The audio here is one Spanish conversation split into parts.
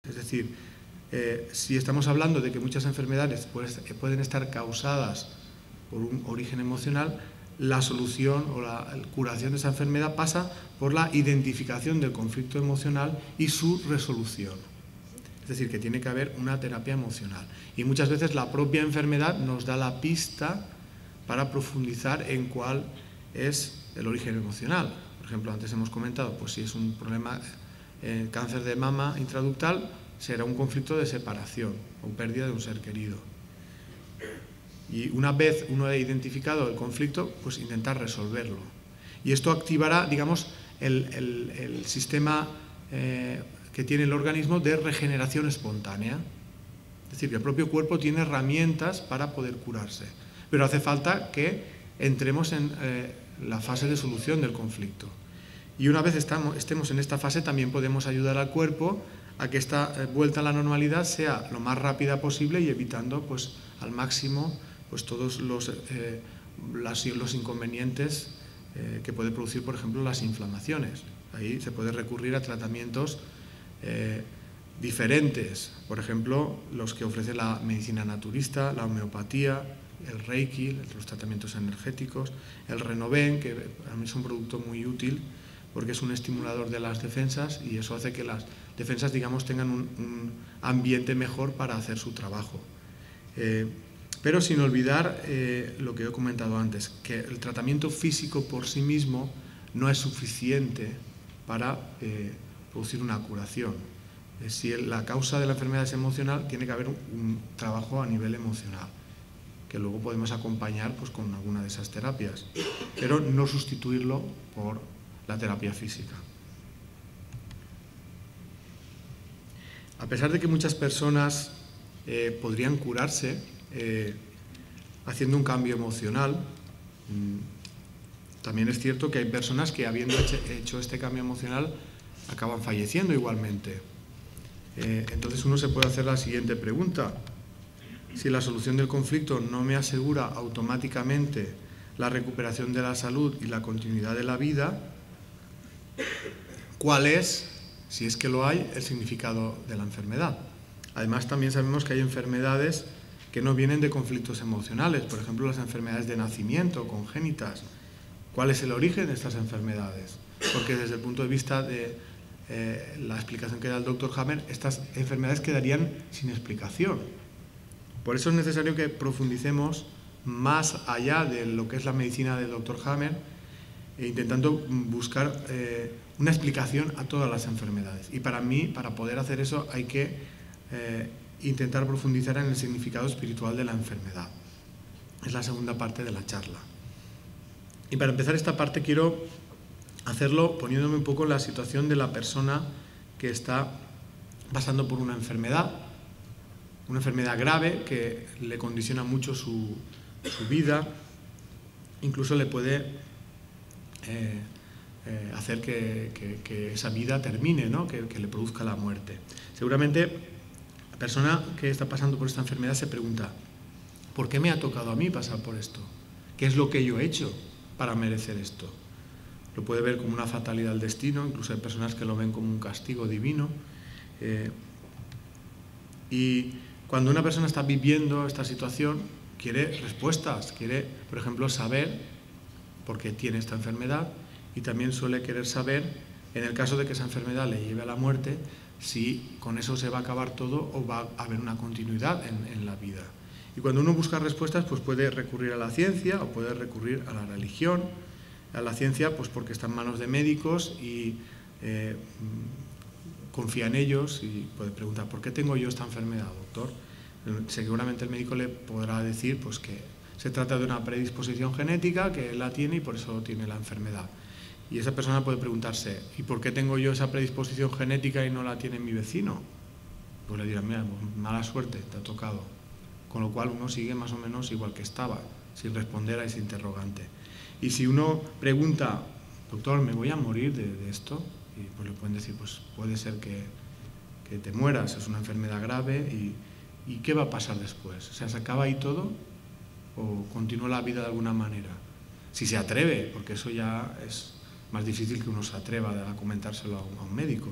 Es decir, si estamos hablando de que muchas enfermedades pueden estar causadas por un origen emocional, la solución o la curación de esa enfermedad pasa por la identificación del conflicto emocional y su resolución. Es decir, que tiene que haber una terapia emocional. Y muchas veces la propia enfermedad nos da la pista para profundizar en cuál es el origen emocional. Por ejemplo, antes hemos comentado, pues si es un problema, cáncer de mama intraductal, será un conflicto de separación o pérdida de un ser querido. Y una vez uno ha identificado el conflicto, pues intentar resolverlo. Y esto activará, digamos, el sistema que tiene el organismo de regeneración espontánea. Es decir, que el propio cuerpo tiene herramientas para poder curarse. Pero hace falta que entremos en la fase de solución del conflicto. Y una vez estemos en esta fase, también podemos ayudar al cuerpo a que esta vuelta a la normalidad sea lo más rápida posible y evitando pues, al máximo pues, todos los inconvenientes que puede producir, por ejemplo, las inflamaciones. Ahí se puede recurrir a tratamientos diferentes, por ejemplo, los que ofrece la medicina naturista, la homeopatía, el Reiki, los tratamientos energéticos, el Renoven, que para mí es un producto muy útil porque es un estimulador de las defensas y eso hace que las defensas, digamos, tengan un ambiente mejor para hacer su trabajo. Pero sin olvidar lo que he comentado antes, que el tratamiento físico por sí mismo no es suficiente para producir una curación. Si la causa de la enfermedad es emocional, tiene que haber un trabajo a nivel emocional, que luego podemos acompañar pues, con alguna de esas terapias, pero no sustituirlo por la terapia física. A pesar de que muchas personas podrían curarse haciendo un cambio emocional, también es cierto que hay personas que habiendo hecho este cambio emocional acaban falleciendo igualmente. Entonces uno se puede hacer la siguiente pregunta: si la solución del conflicto no me asegura automáticamente la recuperación de la salud y la continuidad de la vida, ¿cuál es, si es que lo hay, el significado de la enfermedad? Además, también sabemos que hay enfermedades que no vienen de conflictos emocionales, por ejemplo, las enfermedades de nacimiento, congénitas. ¿Cuál es el origen de estas enfermedades? Porque desde el punto de vista de la explicación que da el Dr. Hammer, estas enfermedades quedarían sin explicación. Por eso es necesario que profundicemos más allá de lo que es la medicina del Dr. Hammer, intentando buscar una explicación a todas las enfermedades. Y para mí, para poder hacer eso, hay que intentar profundizar en el significado espiritual de la enfermedad. Es la segunda parte de la charla. Y para empezar esta parte quiero hacerlo poniéndome un poco en la situación de la persona que está pasando por una enfermedad grave que le condiciona mucho su vida, incluso le puede hacer que esa vida termine, ¿no? que le produzca la muerte. Seguramente la persona que está pasando por esta enfermedad se pregunta: ¿por qué me ha tocado a mí pasar por esto? ¿Qué es lo que yo he hecho para merecer esto? Lo puede ver como una fatalidad del destino, incluso hay personas que lo ven como un castigo divino. Y cuando una persona está viviendo esta situación, quiere respuestas, quiere, por ejemplo, saber por qué tiene esta enfermedad, y también suele querer saber, en el caso de que esa enfermedad le lleve a la muerte, si con eso se va a acabar todo o va a haber una continuidad en la vida. Y cuando uno busca respuestas, pues puede recurrir a la ciencia o puede recurrir a la religión. A la ciencia, pues porque está en manos de médicos y confía en ellos y puede preguntar: ¿por qué tengo yo esta enfermedad, doctor? Seguramente el médico le podrá decir pues que se trata de una predisposición genética, que él la tiene y por eso tiene la enfermedad. Y esa persona puede preguntarse: ¿y por qué tengo yo esa predisposición genética y no la tiene mi vecino? Pues le dirán: mira, mala suerte, te ha tocado. Con lo cual uno sigue más o menos igual que estaba, sin responder a ese interrogante. Y si uno pregunta: doctor, ¿me voy a morir de esto? Y pues le pueden decir: pues puede ser que te mueras, es una enfermedad grave, ¿y qué va a pasar después? O sea, ¿se acaba ahí todo o continúa la vida de alguna manera? Si se atreve, porque eso ya es más difícil que uno se atreva a comentárselo a un médico.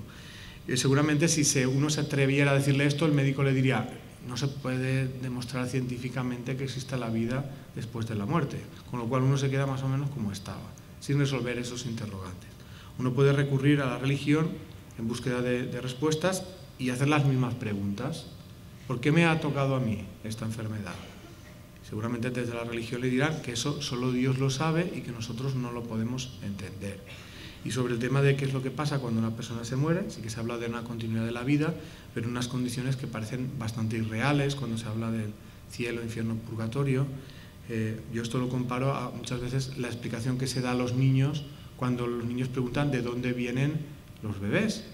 seguramente si uno se atreviera a decirle esto, el médico le diría: no se puede demostrar científicamente que exista la vida después de la muerte, con lo cual uno se queda más o menos como estaba, sin resolver esos interrogantes. Uno puede recurrir a la religión en búsqueda de respuestas y hacer las mismas preguntas. ¿Por qué me ha tocado a mí esta enfermedad? Seguramente desde la religión le dirán que eso solo Dios lo sabe y que nosotros no lo podemos entender. Y sobre el tema de qué es lo que pasa cuando una persona se muere, sí que se habla de una continuidad de la vida, pero en unas condiciones que parecen bastante irreales cuando se habla del cielo, infierno, purgatorio. Yo esto lo comparo a muchas veces la explicación que se da a los niños cuando los niños preguntan de dónde vienen los bebés.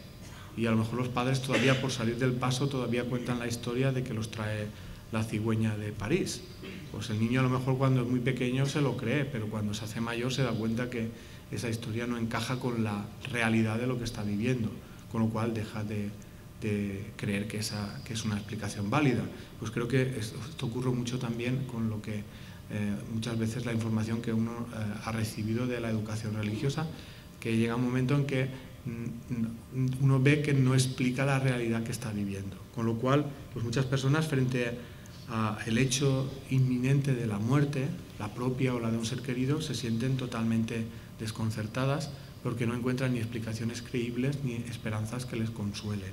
Y a lo mejor los padres todavía, por salir del paso, todavía cuentan la historia de que los trae la cigüeña de París. Pues el niño a lo mejor cuando es muy pequeño se lo cree, pero cuando se hace mayor se da cuenta que esa historia no encaja con la realidad de lo que está viviendo, con lo cual deja de creer que es una explicación válida. Pues creo que esto ocurre mucho también con lo que muchas veces la información que uno ha recibido de la educación religiosa, que llega un momento en que uno ve que no explica la realidad que está viviendo, con lo cual pues muchas personas frente al hecho inminente de la muerte, la propia o la de un ser querido, se sienten totalmente desconcertadas porque no encuentran ni explicaciones creíbles ni esperanzas que les consuelen.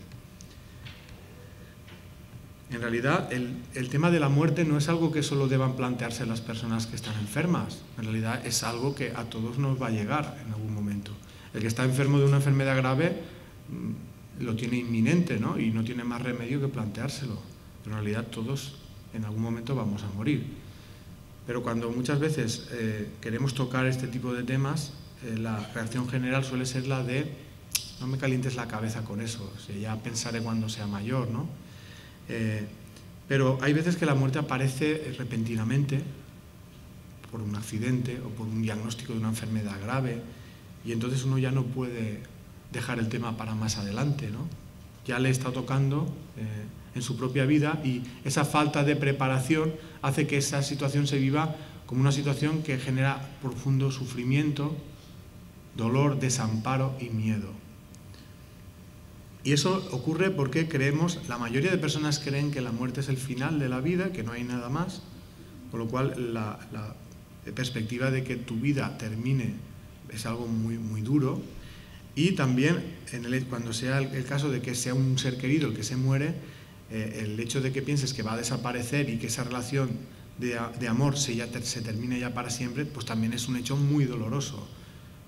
En realidad, el tema de la muerte no es algo que solo deban plantearse las personas que están enfermas. En realidad es algo que a todos nos va a llegar en algún momento. El que está enfermo de una enfermedad grave lo tiene inminente, ¿no? Y no tiene más remedio que planteárselo. Pero en realidad todos en algún momento vamos a morir. Pero cuando muchas veces queremos tocar este tipo de temas, la reacción general suele ser la de: no me calientes la cabeza con eso, o sea, ya pensaré cuando sea mayor, ¿no? Pero hay veces que la muerte aparece repentinamente por un accidente o por un diagnóstico de una enfermedad grave, y entonces uno ya no puede dejar el tema para más adelante, ¿no? Ya le está tocando en su propia vida, y esa falta de preparación hace que esa situación se viva como una situación que genera profundo sufrimiento, dolor, desamparo y miedo. Y eso ocurre porque la mayoría de personas creen que la muerte es el final de la vida, que no hay nada más, con lo cual la perspectiva de que tu vida termine es algo muy, muy duro. Y también cuando sea el caso de que sea un ser querido el que se muere, el hecho de que pienses que va a desaparecer y que esa relación de amor se termine ya para siempre, pues también es un hecho muy doloroso.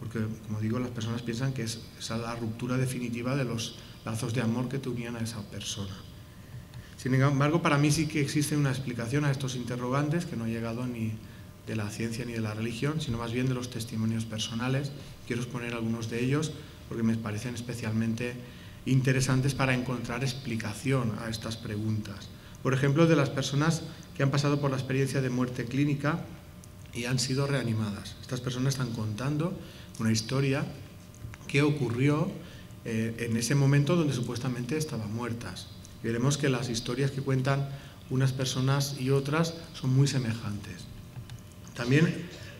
Porque, como digo, las personas piensan que es la ruptura definitiva de los lazos de amor que unían a esa persona. Sin embargo, para mí sí que existe una explicación a estos interrogantes que no ha llegado ni de la ciencia ni de la religión, sino más bien de los testimonios personales. Quiero exponer algunos de ellos porque me parecen especialmente interesantes para encontrar explicación a estas preguntas. Por ejemplo, de las personas que han pasado por la experiencia de muerte clínica y han sido reanimadas. Estas personas están contando una historia que ocurrió en ese momento donde supuestamente estaban muertas. Y veremos que las historias que cuentan unas personas y otras son muy semejantes. También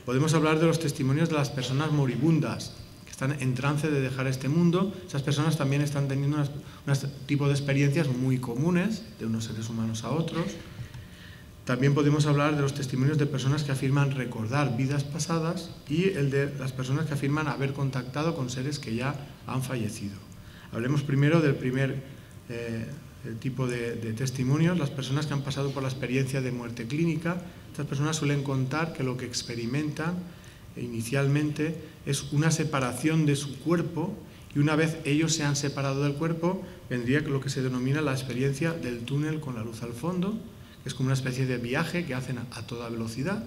podemos hablar de los testimonios de las personas moribundas, que están en trance de dejar este mundo. Esas personas también están teniendo un tipo de experiencias muy comunes de unos seres humanos a otros. También podemos hablar de los testimonios de personas que afirman recordar vidas pasadas y el de las personas que afirman haber contactado con seres que ya han fallecido. Hablemos primero del primer tipo de testimonios, las personas que han pasado por la experiencia de muerte clínica. Estas personas suelen contar que lo que experimentan inicialmente es una separación de su cuerpo, y una vez ellos se han separado del cuerpo, vendría lo que se denomina la experiencia del túnel con la luz al fondo. Es como una especie de viaje que hacen a toda velocidad,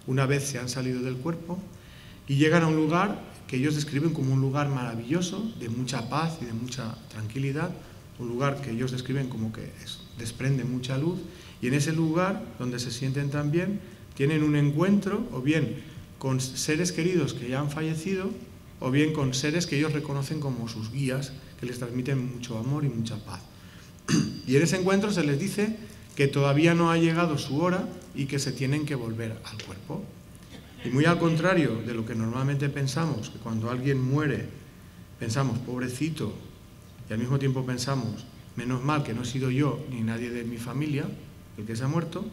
una vez se han salido del cuerpo, y llegan a un lugar que ellos describen como un lugar maravilloso, de mucha paz y de mucha tranquilidad, un lugar que ellos describen como que desprende mucha luz, y en ese lugar, donde se sienten tan bien, tienen un encuentro o bien con seres queridos que ya han fallecido, o bien con seres que ellos reconocen como sus guías, que les transmiten mucho amor y mucha paz. Y en ese encuentro se les dice que todavía no ha llegado su hora y que se tienen que volver al cuerpo. Y muy al contrario de lo que normalmente pensamos, que cuando alguien muere pensamos, pobrecito, y al mismo tiempo pensamos, menos mal que no he sido yo ni nadie de mi familia el que se ha muerto,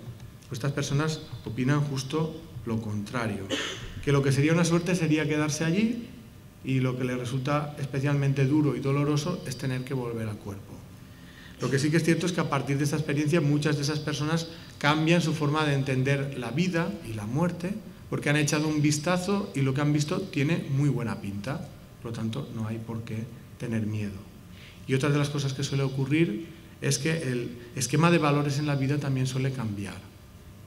pues estas personas opinan justo lo contrario, que lo que sería una suerte sería quedarse allí y lo que les resulta especialmente duro y doloroso es tener que volver al cuerpo. Lo que sí que es cierto es que a partir de esta experiencia muchas de esas personas cambian su forma de entender la vida y la muerte porque han echado un vistazo y lo que han visto tiene muy buena pinta, por lo tanto no hay por qué tener miedo. Y otra de las cosas que suele ocurrir es que el esquema de valores en la vida también suele cambiar.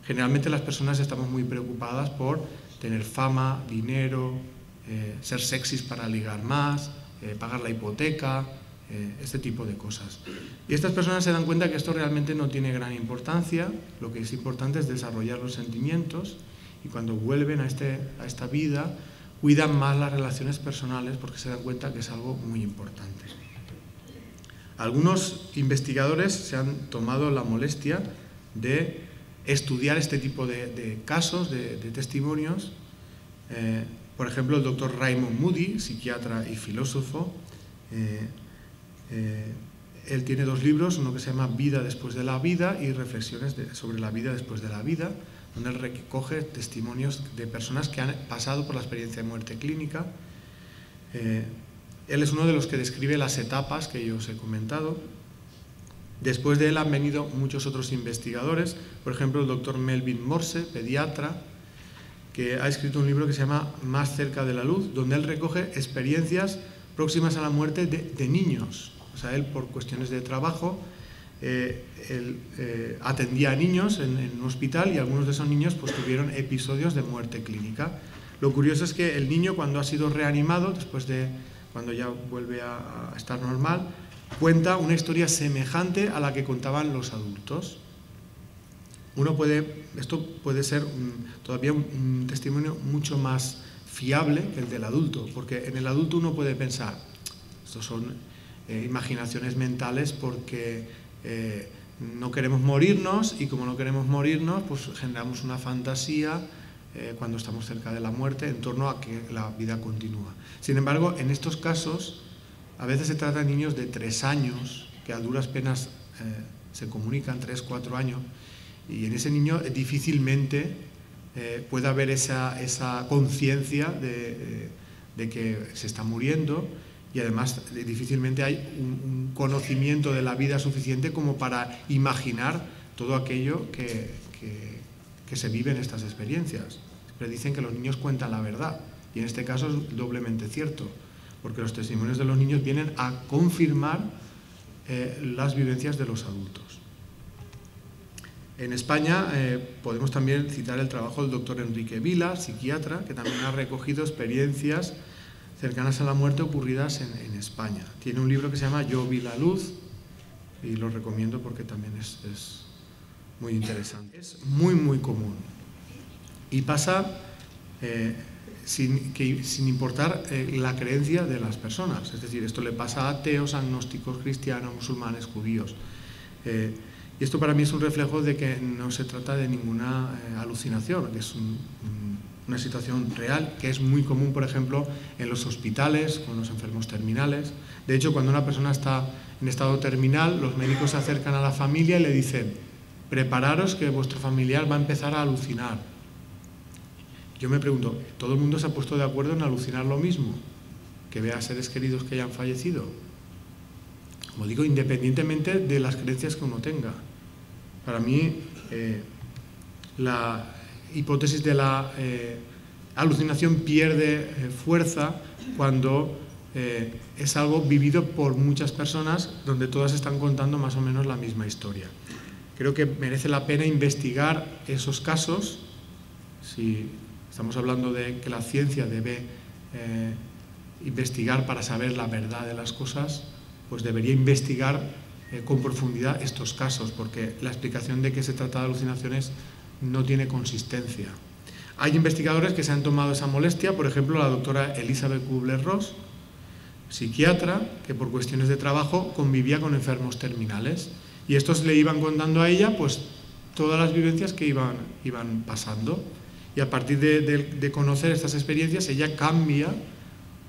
Generalmente las personas estamos muy preocupadas por tener fama, dinero, ser sexys para ligar más, pagar la hipoteca, este tipo de cosas. Y estas personas se dan cuenta que esto realmente no tiene gran importancia, lo que es importante es desarrollar los sentimientos y cuando vuelven a esta vida cuidan más las relaciones personales porque se dan cuenta que es algo muy importante. Algunos investigadores se han tomado la molestia de estudiar este tipo de casos, de testimonios. Por ejemplo, el doctor Raymond Moody, psiquiatra y filósofo, él tiene 2 libros, uno que se llama Vida después de la vida y Reflexiones sobre la vida después de la vida, donde él recoge testimonios de personas que han pasado por la experiencia de muerte clínica. Él es uno de los que describe las etapas que yo os he comentado. Después de él han venido muchos otros investigadores, por ejemplo el doctor Melvin Morse, pediatra, que ha escrito un libro que se llama Más cerca de la luz, donde él recoge experiencias próximas a la muerte de niños. O sea, él por cuestiones de trabajo atendía a niños en un hospital y algunos de esos niños pues tuvieron episodios de muerte clínica. Lo curioso es que el niño cuando ha sido reanimado, cuando ya vuelve a estar normal, cuenta una historia semejante a la que contaban los adultos. Esto puede ser todavía un testimonio mucho más fiable que el del adulto, porque en el adulto uno puede pensar, estos son imaginaciones mentales porque no queremos morirnos y como no queremos morirnos, pues generamos una fantasía cuando estamos cerca de la muerte en torno a que la vida continúa. Sin embargo, en estos casos, a veces se trata de niños de 3 años, que a duras penas se comunican, 3, 4 años, y en ese niño difícilmente puede haber esa conciencia de que se está muriendo y además difícilmente hay un conocimiento de la vida suficiente como para imaginar todo aquello que se vive en estas experiencias. Siempre dicen que los niños cuentan la verdad y en este caso es doblemente cierto, porque los testimonios de los niños vienen a confirmar las vivencias de los adultos. En España podemos también citar el trabajo del doctor Enrique Vila, psiquiatra, que también ha recogido experiencias cercanas a la muerte ocurridas en España. Tiene un libro que se llama Yo vi la luz y lo recomiendo porque también es muy interesante. Es muy, muy común y pasa sin importar la creencia de las personas. Es decir, esto le pasa a ateos, agnósticos, cristianos, musulmanes, judíos. Y esto para mí es un reflejo de que no se trata de ninguna alucinación, que es una situación real, que es muy común, por ejemplo, en los hospitales, con los enfermos terminales. De hecho, cuando una persona está en estado terminal, los médicos se acercan a la familia y le dicen: prepararos que vuestro familiar va a empezar a alucinar. Yo me pregunto, ¿todo el mundo se ha puesto de acuerdo en alucinar lo mismo? ¿Que vea seres queridos que hayan fallecido? Como digo, independientemente de las creencias que uno tenga. Para mí, la hipótesis de la alucinación pierde fuerza cuando es algo vivido por muchas personas donde todas están contando más o menos la misma historia. Creo que merece la pena investigar esos casos. Si estamos hablando de que la ciencia debe investigar para saber la verdad de las cosas, pues debería investigar con profundidad estos casos, porque la explicación de que se trata de alucinaciones no tiene consistencia. Hay investigadores que se han tomado esa molestia, por ejemplo, la doctora Elizabeth Kubler-Ross, psiquiatra, que por cuestiones de trabajo convivía con enfermos terminales, y estos le iban contando a ella pues todas las vivencias que iban pasando, y a partir de conocer estas experiencias, ella cambia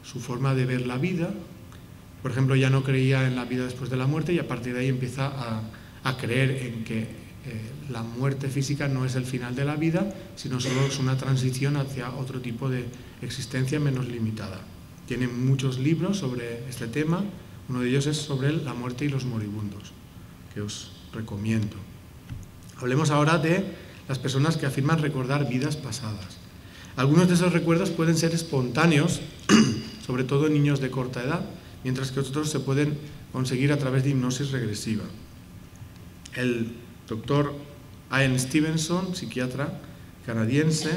su forma de ver la vida, por ejemplo, ya no creía en la vida después de la muerte y a partir de ahí empieza a creer en que la muerte física no es el final de la vida, sino solo es una transición hacia otro tipo de existencia menos limitada. Tiene muchos libros sobre este tema, uno de ellos es sobre la muerte y los moribundos, que os recomiendo. Hablemos ahora de las personas que afirman recordar vidas pasadas. Algunos de esos recuerdos pueden ser espontáneos, sobre todo en niños de corta edad, mientras que otros se pueden conseguir a través de hipnosis regresiva. El doctor Ian Stevenson, psiquiatra canadiense,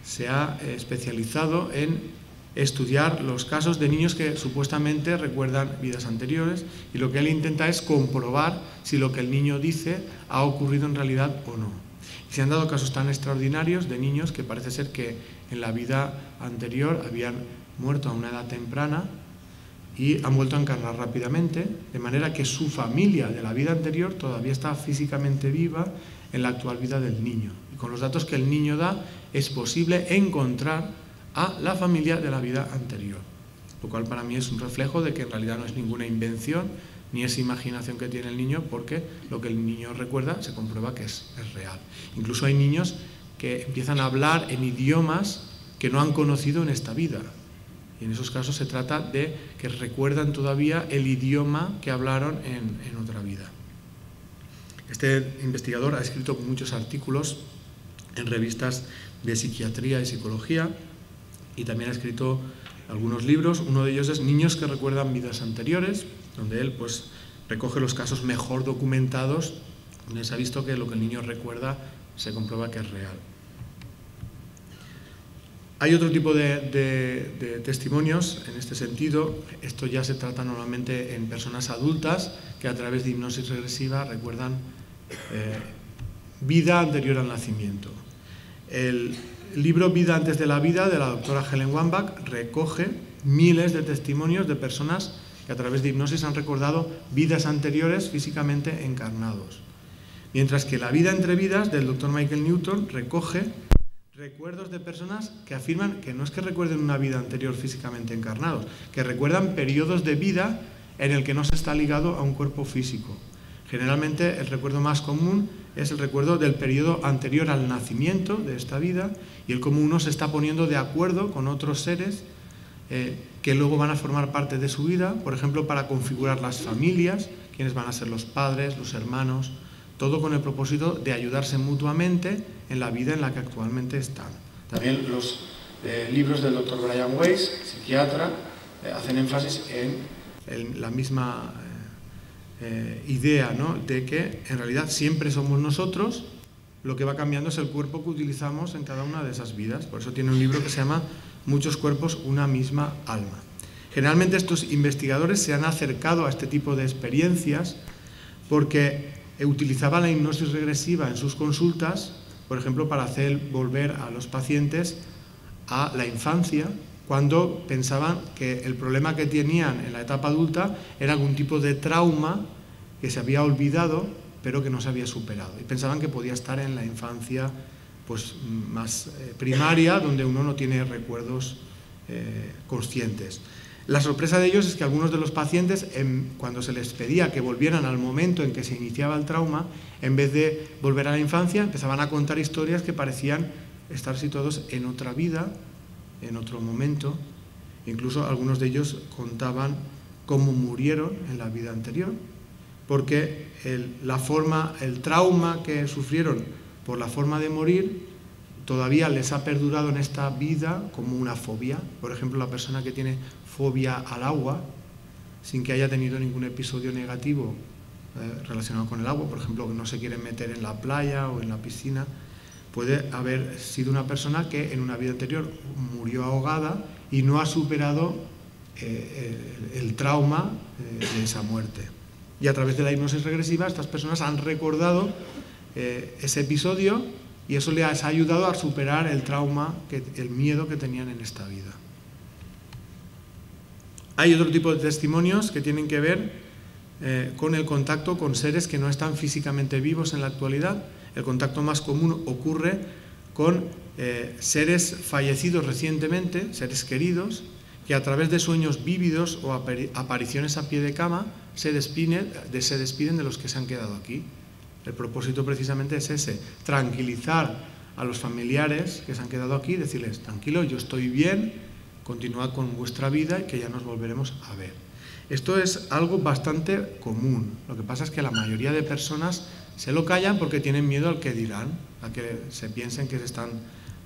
se ha especializado en estudiar los casos de niños que supuestamente recuerdan vidas anteriores, y lo que él intenta es comprobar si lo que el niño dice ha ocurrido en realidad o no. Y se han dado casos tan extraordinarios de niños que parece ser que en la vida anterior habían muerto a una edad temprana y han vuelto a encarnar rápidamente, de manera que su familia de la vida anterior todavía está físicamente viva en la actual vida del niño. Y con los datos que el niño da es posible encontrar a la familia de la vida anterior, lo cual para mí es un reflejo de que en realidad no es ninguna invención ni es imaginación que tiene el niño, porque lo que el niño recuerda se comprueba que es real. Incluso hay niños que empiezan a hablar en idiomas que no han conocido en esta vida, y en esos casos se trata de que recuerdan todavía el idioma que hablaron en otra vida. Este investigador ha escrito muchos artículos en revistas de psiquiatría y psicología, y también ha escrito algunos libros. Uno de ellos es Niños que recuerdan vidas anteriores, donde él pues recoge los casos mejor documentados, donde se ha visto que lo que el niño recuerda se comprueba que es real. Hay otro tipo de testimonios en este sentido. Esto ya se trata normalmente en personas adultas que a través de hipnosis regresiva recuerdan vida anterior al nacimiento. El libro Vida antes de la vida, de la doctora Helen Wambach, recoge miles de testimonios de personas que a través de hipnosis han recordado vidas anteriores físicamente encarnados. Mientras que La vida entre vidas, del doctor Michael Newton, recoge recuerdos de personas que afirman que no es que recuerden una vida anterior físicamente encarnados, que recuerdan periodos de vida en el que no se está ligado a un cuerpo físico. Generalmente el recuerdo más común es el recuerdo del periodo anterior al nacimiento de esta vida, y el cómo uno se está poniendo de acuerdo con otros seres que luego van a formar parte de su vida, por ejemplo, para configurar las familias, quiénes van a ser los padres, los hermanos, todo con el propósito de ayudarse mutuamente en la vida en la que actualmente están. También los libros del Dr. Brian Weiss, psiquiatra, hacen énfasis en la misma idea, ¿no?, de que en realidad siempre somos nosotros, lo que va cambiando es el cuerpo que utilizamos en cada una de esas vidas. Por eso tiene un libro que se llama Muchos cuerpos, una misma alma. Generalmente estos investigadores se han acercado a este tipo de experiencias porque utilizaban la hipnosis regresiva en sus consultas, por ejemplo, para hacer volver a los pacientes a la infancia, cuando pensaban que el problema que tenían en la etapa adulta era algún tipo de trauma que se había olvidado, pero que no se había superado. Y pensaban que podía estar en la infancia pues, más primaria, donde uno no tiene recuerdos conscientes. La sorpresa de ellos es que algunos de los pacientes, cuando se les pedía que volvieran al momento en que se iniciaba el trauma, en vez de volver a la infancia, empezaban a contar historias que parecían estar situados en otra vida, en otro momento. Incluso algunos de ellos contaban cómo murieron en la vida anterior, porque el trauma que sufrieron por la forma de morir todavía les ha perdurado en esta vida como una fobia. Por ejemplo, la persona que tiene fobia al agua, sin que haya tenido ningún episodio negativo relacionado con el agua, por ejemplo, que no se quiere meter en la playa o en la piscina, puede haber sido una persona que en una vida anterior murió ahogada y no ha superado el trauma de esa muerte. Y a través de la hipnosis regresiva estas personas han recordado ese episodio, y eso les ha ayudado a superar el trauma, el miedo que tenían en esta vida. Hay otro tipo de testimonios que tienen que ver con el contacto con seres que no están físicamente vivos en la actualidad. El contacto más común ocurre con seres fallecidos recientemente, seres queridos, que a través de sueños vívidos o apariciones a pie de cama se despiden de los que se han quedado aquí. El propósito precisamente es ese, tranquilizar a los familiares que se han quedado aquí, decirles, tranquilo, yo estoy bien, continuad con vuestra vida y que ya nos volveremos a ver. Esto es algo bastante común. Lo que pasa es que la mayoría de personas se lo callan porque tienen miedo al que dirán, a que se piensen que se están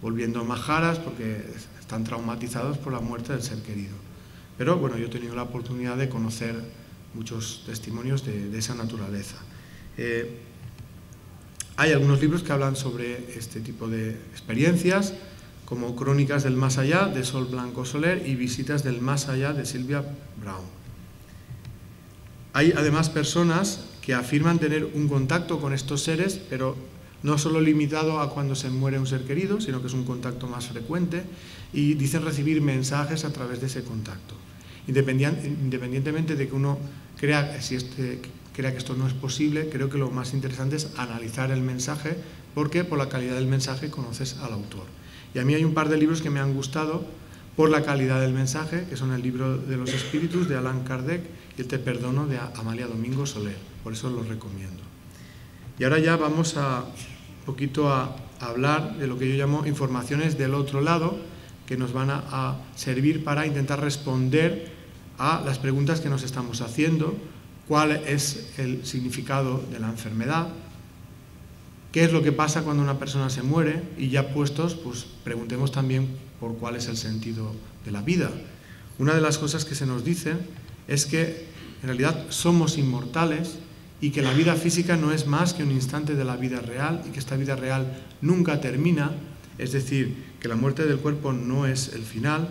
volviendo majaras porque están traumatizados por la muerte del ser querido. Pero bueno, yo he tenido la oportunidad de conocer muchos testimonios de esa naturaleza. Hay algunos libros que hablan sobre este tipo de experiencias, como Crónicas del Más Allá, de Sol Blanco Soler, y Visitas del Más Allá, de Sylvia Brown. Hay además personas que afirman tener un contacto con estos seres, pero no solo limitado a cuando se muere un ser querido, sino que es un contacto más frecuente, y dicen recibir mensajes a través de ese contacto. Independientemente de que uno crea que esto no es posible, creo que lo más interesante es analizar el mensaje, porque por la calidad del mensaje conoces al autor. Y a mí hay un par de libros que me han gustado por la calidad del mensaje, que son el libro de los espíritus de Allan Kardec y el Te Perdono de Amalia Domingo Soler. Por eso los recomiendo. Y ahora ya vamos un poquito a hablar de lo que yo llamo informaciones del otro lado, que nos van a servir para intentar responder a las preguntas que nos estamos haciendo: cuál es el significado de la enfermedad, qué es lo que pasa cuando una persona se muere, y ya puestos, pues preguntemos también por cuál es el sentido de la vida. Una de las cosas que se nos dice es que en realidad somos inmortales y que la vida física no es más que un instante de la vida real y que esta vida real nunca termina, es decir, que la muerte del cuerpo no es el final,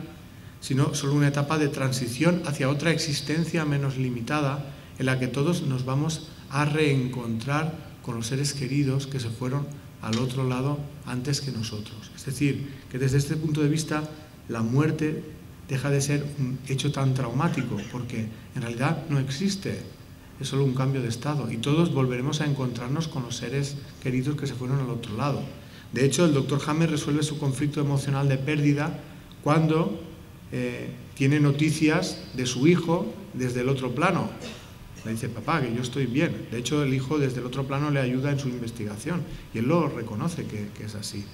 sino solo una etapa de transición hacia otra existencia menos limitada en la que todos nos vamos a reencontrar con los seres queridos que se fueron al otro lado antes que nosotros. Es decir, que desde este punto de vista la muerte deja de ser un hecho tan traumático, porque en realidad no existe, es solo un cambio de estado y todos volveremos a encontrarnos con los seres queridos que se fueron al otro lado. De hecho, el Dr. Hammer resuelve su conflicto emocional de pérdida cuando tiene noticias de su hijo desde el otro plano. Le dice, papá, que yo estoy bien. De hecho, el hijo desde el otro plano le ayuda en su investigación y él lo reconoce que es así.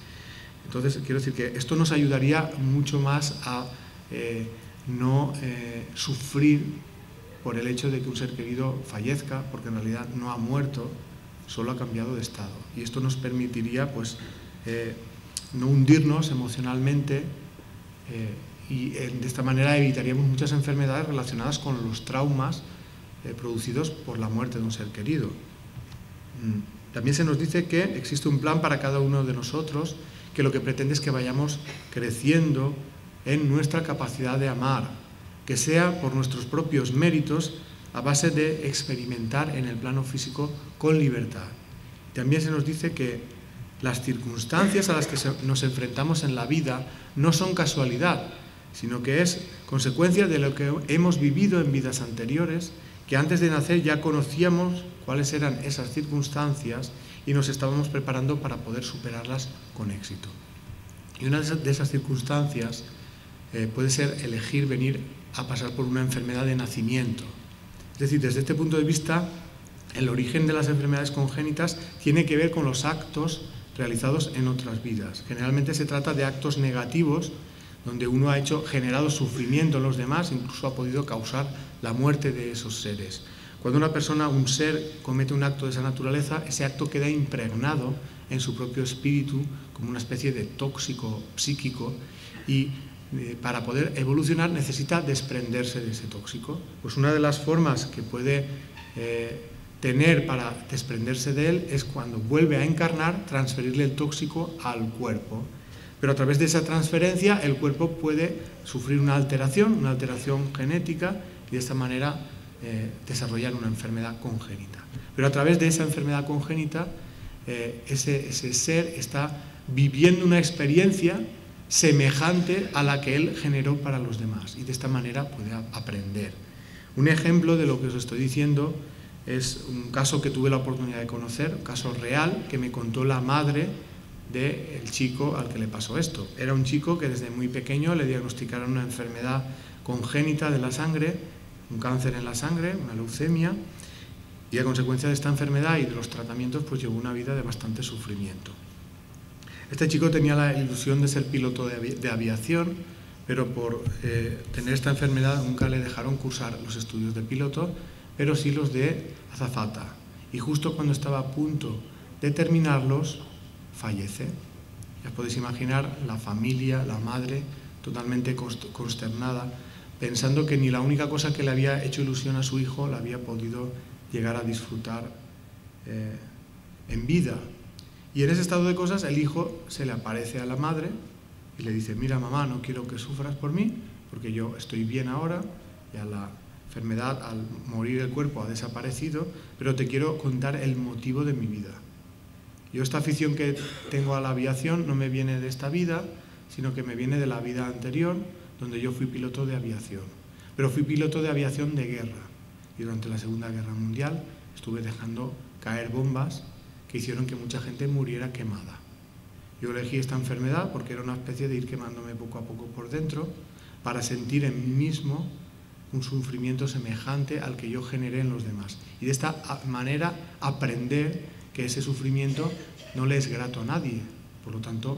Entonces, quiero decir que esto nos ayudaría mucho más a no sufrir por el hecho de que un ser querido fallezca, porque en realidad no ha muerto, solo ha cambiado de estado. Y esto nos permitiría, pues, no hundirnos emocionalmente y de esta manera evitaríamos muchas enfermedades relacionadas con los traumas producidos por la muerte de un ser querido. También se nos dice que existe un plan para cada uno de nosotros, que lo que pretende es que vayamos creciendo en nuestra capacidad de amar, que sea por nuestros propios méritos, a base de experimentar en el plano físico con libertad. También se nos dice que las circunstancias a las que nos enfrentamos en la vida no son casualidad, sino que es consecuencia de lo que hemos vivido en vidas anteriores, que antes de nacer ya conocíamos cuáles eran esas circunstancias y nos estábamos preparando para poder superarlas con éxito. Y una de esas circunstancias puede ser elegir venir a pasar por una enfermedad de nacimiento. Es decir, desde este punto de vista, el origen de las enfermedades congénitas tiene que ver con los actos realizados en otras vidas. Generalmente se trata de actos negativos, donde uno ha generado sufrimiento en los demás, incluso ha podido causar la muerte de esos seres. Cuando una persona, un ser, comete un acto de esa naturaleza, ese acto queda impregnado en su propio espíritu como una especie de tóxico psíquico y para poder evolucionar necesita desprenderse de ese tóxico. Pues una de las formas que puede tener para desprenderse de él es cuando vuelve a encarnar, transferirle el tóxico al cuerpo. Pero a través de esa transferencia el cuerpo puede sufrir una alteración genética y de esta manera desarrollar una enfermedad congénita. Pero a través de esa enfermedad congénita ese ser está viviendo una experiencia semejante a la que él generó para los demás y de esta manera puede aprender. Un ejemplo de lo que os estoy diciendo es un caso que tuve la oportunidad de conocer, un caso real que me contó la madre del chico al que le pasó esto. Era un chico que desde muy pequeño le diagnosticaron una enfermedad congénita de la sangre, un cáncer en la sangre, una leucemia, y a consecuencia de esta enfermedad y de los tratamientos pues llevó una vida de bastante sufrimiento. Este chico tenía la ilusión de ser piloto de aviación, pero por tener esta enfermedad nunca le dejaron cursar los estudios de piloto, pero sí los de azafata. Y justo cuando estaba a punto de terminarlos, fallece. Ya podéis imaginar la familia, la madre, totalmente consternada, pensando que ni la única cosa que le había hecho ilusión a su hijo la había podido llegar a disfrutar en vida. Y en ese estado de cosas el hijo se le aparece a la madre y le dice: mira mamá, no quiero que sufras por mí, porque yo estoy bien ahora, ya la enfermedad al morir el cuerpo ha desaparecido, pero te quiero contar el motivo de mi vida. Yo esta afición que tengo a la aviación no me viene de esta vida, sino que me viene de la vida anterior, donde yo fui piloto de aviación. Pero fui piloto de aviación de guerra, y durante la Segunda Guerra Mundial estuve dejando caer bombas que hicieron que mucha gente muriera quemada. Yo elegí esta enfermedad porque era una especie de ir quemándome poco a poco por dentro, para sentir en mí mismo un sufrimiento semejante al que yo generé en los demás. Y de esta manera aprender que ese sufrimiento no le es grato a nadie, por lo tanto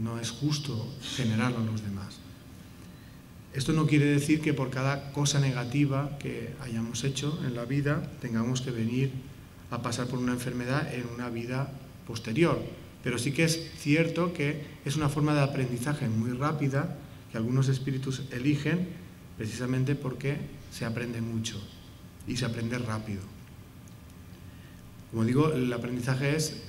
no es justo generarlo en los demás. Esto no quiere decir que por cada cosa negativa que hayamos hecho en la vida tengamos que venir a pasar por una enfermedad en una vida posterior, pero sí que es cierto que es una forma de aprendizaje muy rápida que algunos espíritus eligen precisamente porque se aprende mucho y se aprende rápido. Como digo, el aprendizaje es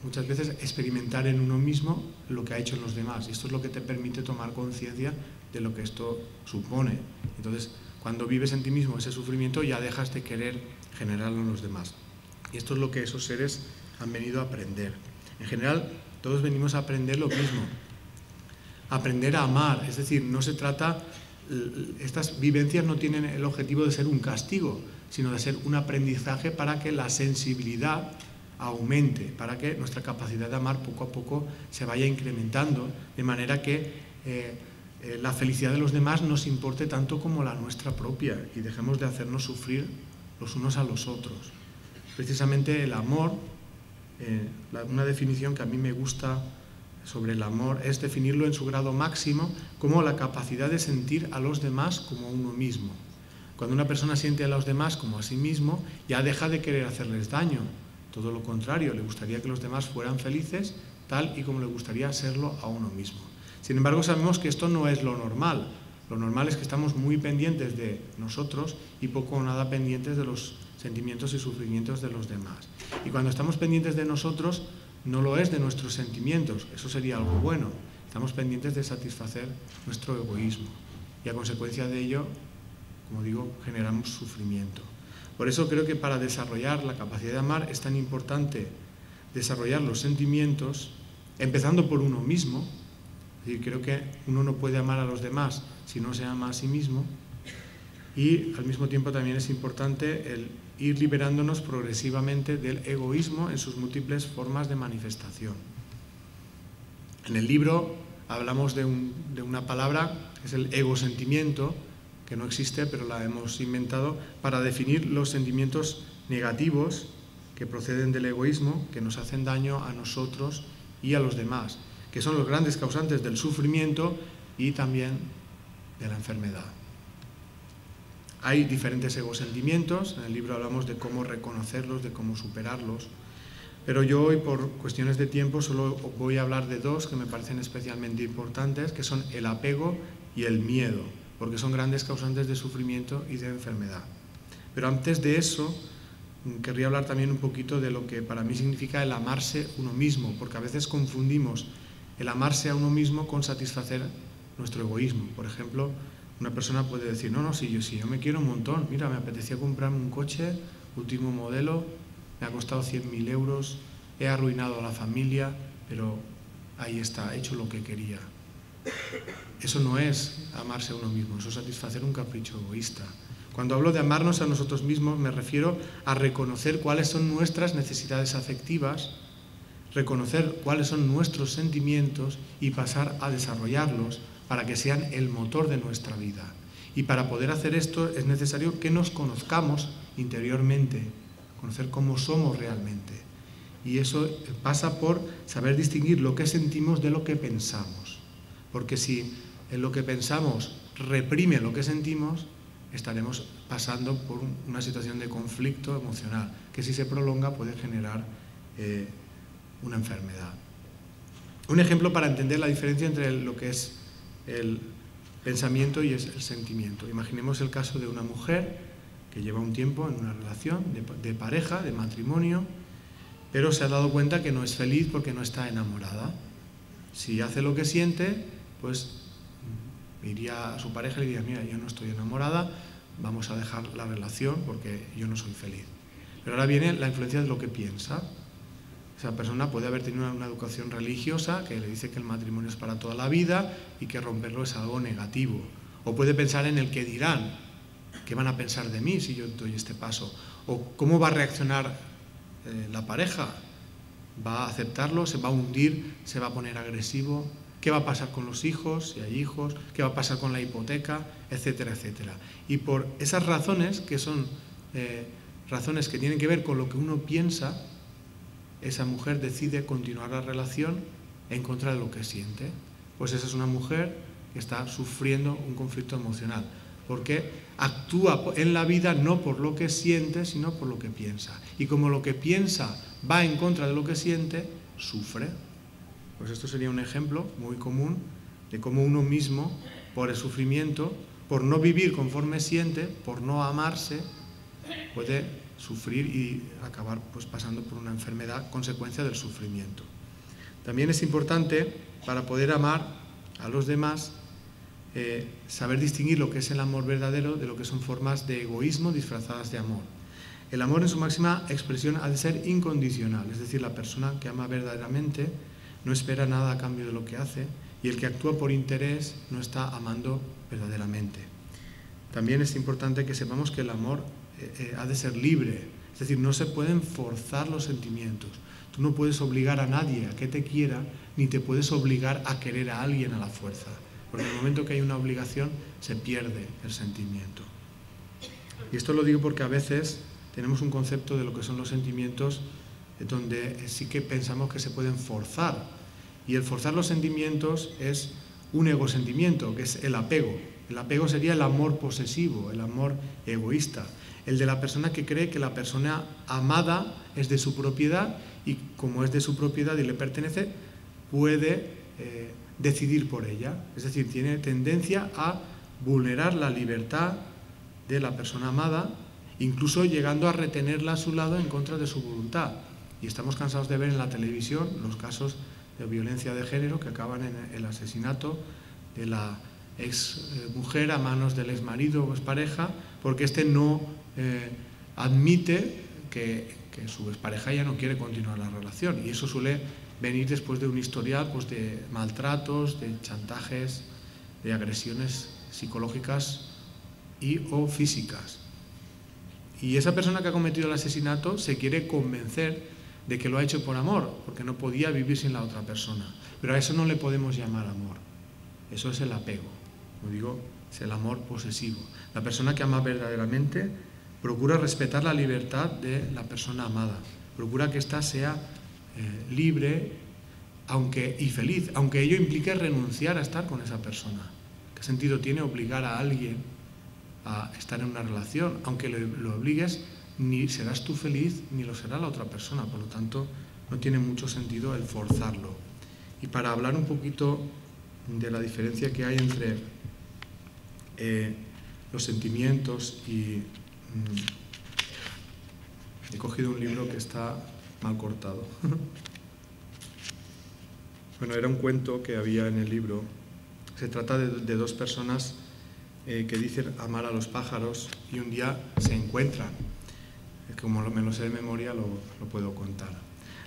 muchas veces experimentar en uno mismo lo que ha hecho en los demás, y esto es lo que te permite tomar conciencia de lo que esto supone. Entonces, cuando vives en ti mismo ese sufrimiento, ya dejas de querer generarlo en los demás. Y esto es lo que esos seres han venido a aprender. En general, todos venimos a aprender lo mismo, aprender a amar. Es decir, no se trata, estas vivencias no tienen el objetivo de ser un castigo, sino de ser un aprendizaje para que la sensibilidad aumente, para que nuestra capacidad de amar poco a poco se vaya incrementando, de manera que la felicidad de los demás nos importe tanto como la nuestra propia y dejemos de hacernos sufrir los unos a los otros. Precisamente el amor, una definición que a mí me gusta sobre el amor es definirlo en su grado máximo como la capacidad de sentir a los demás como uno mismo. Cuando una persona siente a los demás como a sí mismo, ya deja de querer hacerles daño. Todo lo contrario, le gustaría que los demás fueran felices tal y como le gustaría serlo a uno mismo. Sin embargo, sabemos que esto no es lo normal. Lo normal es que estamos muy pendientes de nosotros y poco o nada pendientes de los sentimientos y sufrimientos de los demás. Y cuando estamos pendientes de nosotros, no lo es de nuestros sentimientos, eso sería algo bueno. Estamos pendientes de satisfacer nuestro egoísmo y a consecuencia de ello, como digo, generamos sufrimiento. Por eso creo que para desarrollar la capacidad de amar es tan importante desarrollar los sentimientos, empezando por uno mismo. Es decir, creo que uno no puede amar a los demás si no se ama a sí mismo, y al mismo tiempo también es importante el ir liberándonos progresivamente del egoísmo en sus múltiples formas de manifestación. En el libro hablamos de una palabra, que es el egosentimiento, que no existe, pero la hemos inventado para definir los sentimientos negativos que proceden del egoísmo, que nos hacen daño a nosotros y a los demás, que son los grandes causantes del sufrimiento y también de la enfermedad. Hay diferentes egosentimientos, en el libro hablamos de cómo reconocerlos, de cómo superarlos, pero yo hoy, por cuestiones de tiempo, solo voy a hablar de dos que me parecen especialmente importantes, que son el apego y el miedo, porque son grandes causantes de sufrimiento y de enfermedad. Pero antes de eso, querría hablar también un poquito de lo que para mí significa el amarse uno mismo, porque a veces confundimos el amarse a uno mismo con satisfacer nuestro egoísmo. Por ejemplo, una persona puede decir, no, si yo me quiero un montón, mira, me apetecía comprarme un coche, último modelo, me ha costado 100.000 euros, he arruinado a la familia, pero ahí está, he hecho lo que quería. Eso no es amarse a uno mismo, eso es satisfacer un capricho egoísta. Cuando hablo de amarnos a nosotros mismos, me refiero a reconocer cuáles son nuestras necesidades afectivas, reconocer cuáles son nuestros sentimientos y pasar a desarrollarlos para que sean el motor de nuestra vida. Y para poder hacer esto es necesario que nos conozcamos interiormente, conocer cómo somos realmente. Y eso pasa por saber distinguir lo que sentimos de lo que pensamos. Porque si en lo que pensamos reprime lo que sentimos, estaremos pasando por una situación de conflicto emocional, que si se prolonga puede generar una enfermedad. Un ejemplo para entender la diferencia entre lo que es el pensamiento y el sentimiento. Imaginemos el caso de una mujer que lleva un tiempo en una relación de pareja, de matrimonio, pero se ha dado cuenta que no es feliz porque no está enamorada. Si hace lo que siente, pues iría a su pareja y le diría: mira, yo no estoy enamorada, vamos a dejar la relación porque yo no soy feliz. Pero ahora viene la influencia de lo que piensa. Esa persona puede haber tenido una educación religiosa que le dice que el matrimonio es para toda la vida y que romperlo es algo negativo. O puede pensar en el que dirán, qué van a pensar de mí si yo doy este paso. O cómo va a reaccionar la pareja. ¿Va a aceptarlo? ¿Se va a hundir? ¿Se va a poner agresivo? ¿Qué va a pasar con los hijos, si hay hijos? ¿Qué va a pasar con la hipoteca? Etcétera, etcétera. Y por esas razones, que son razones que tienen que ver con lo que uno piensa, esa mujer decide continuar la relación en contra de lo que siente. Pues esa es una mujer que está sufriendo un conflicto emocional, porque actúa en la vida no por lo que siente, sino por lo que piensa. Y como lo que piensa va en contra de lo que siente, sufre. Pues esto sería un ejemplo muy común de cómo uno mismo, por el sufrimiento, por no vivir conforme siente, por no amarse, puede sufrir y acabar pues pasando por una enfermedad consecuencia del sufrimiento. También es importante, para poder amar a los demás, saber distinguir lo que es el amor verdadero de lo que son formas de egoísmo disfrazadas de amor. El amor en su máxima expresión ha de ser incondicional, es decir, la persona que ama verdaderamente no espera nada a cambio de lo que hace, y el que actúa por interés no está amando verdaderamente. También es importante que sepamos que el amor ha de ser libre, es decir, no se pueden forzar los sentimientos. Tú no puedes obligar a nadie a que te quiera, ni te puedes obligar a querer a alguien a la fuerza, porque en el momento que hay una obligación se pierde el sentimiento. Y esto lo digo porque a veces tenemos un concepto de lo que son los sentimientos donde sí que pensamos que se pueden forzar, y el forzar los sentimientos es un egosentimiento, que es el apego. El apego sería el amor posesivo, el amor egoísta, el de la persona que cree que la persona amada es de su propiedad y como es de su propiedad y le pertenece, puede decidir por ella. Es decir, tiene tendencia a vulnerar la libertad de la persona amada, incluso llegando a retenerla a su lado en contra de su voluntad. Y estamos cansados de ver en la televisión los casos de violencia de género que acaban en el asesinato de la ex mujer a manos del ex marido o expareja, porque éste no admite que su expareja ya no quiere continuar la relación, y eso suele venir después de un historial pues, de maltratos, de chantajes, de agresiones psicológicas o físicas. Y esa persona que ha cometido el asesinato se quiere convencer de que lo ha hecho por amor, porque no podía vivir sin la otra persona. Pero a eso no le podemos llamar amor. Eso es el apego. Como digo, es el amor posesivo. La persona que ama verdaderamente procura respetar la libertad de la persona amada. Procura que ésta sea libre y feliz, aunque ello implique renunciar a estar con esa persona. ¿Qué sentido tiene obligar a alguien a estar en una relación? Aunque lo obligues, ni serás tú feliz ni lo será la otra persona. Por lo tanto, no tiene mucho sentido el forzarlo. Y para hablar un poquito de la diferencia que hay entre los sentimientos y... he cogido un libro que está mal cortado. Bueno, era un cuento que había en el libro. Se trata de dos personas que dicen amar a los pájaros y un día se encuentran. Como me lo sé de memoria, lo puedo contar.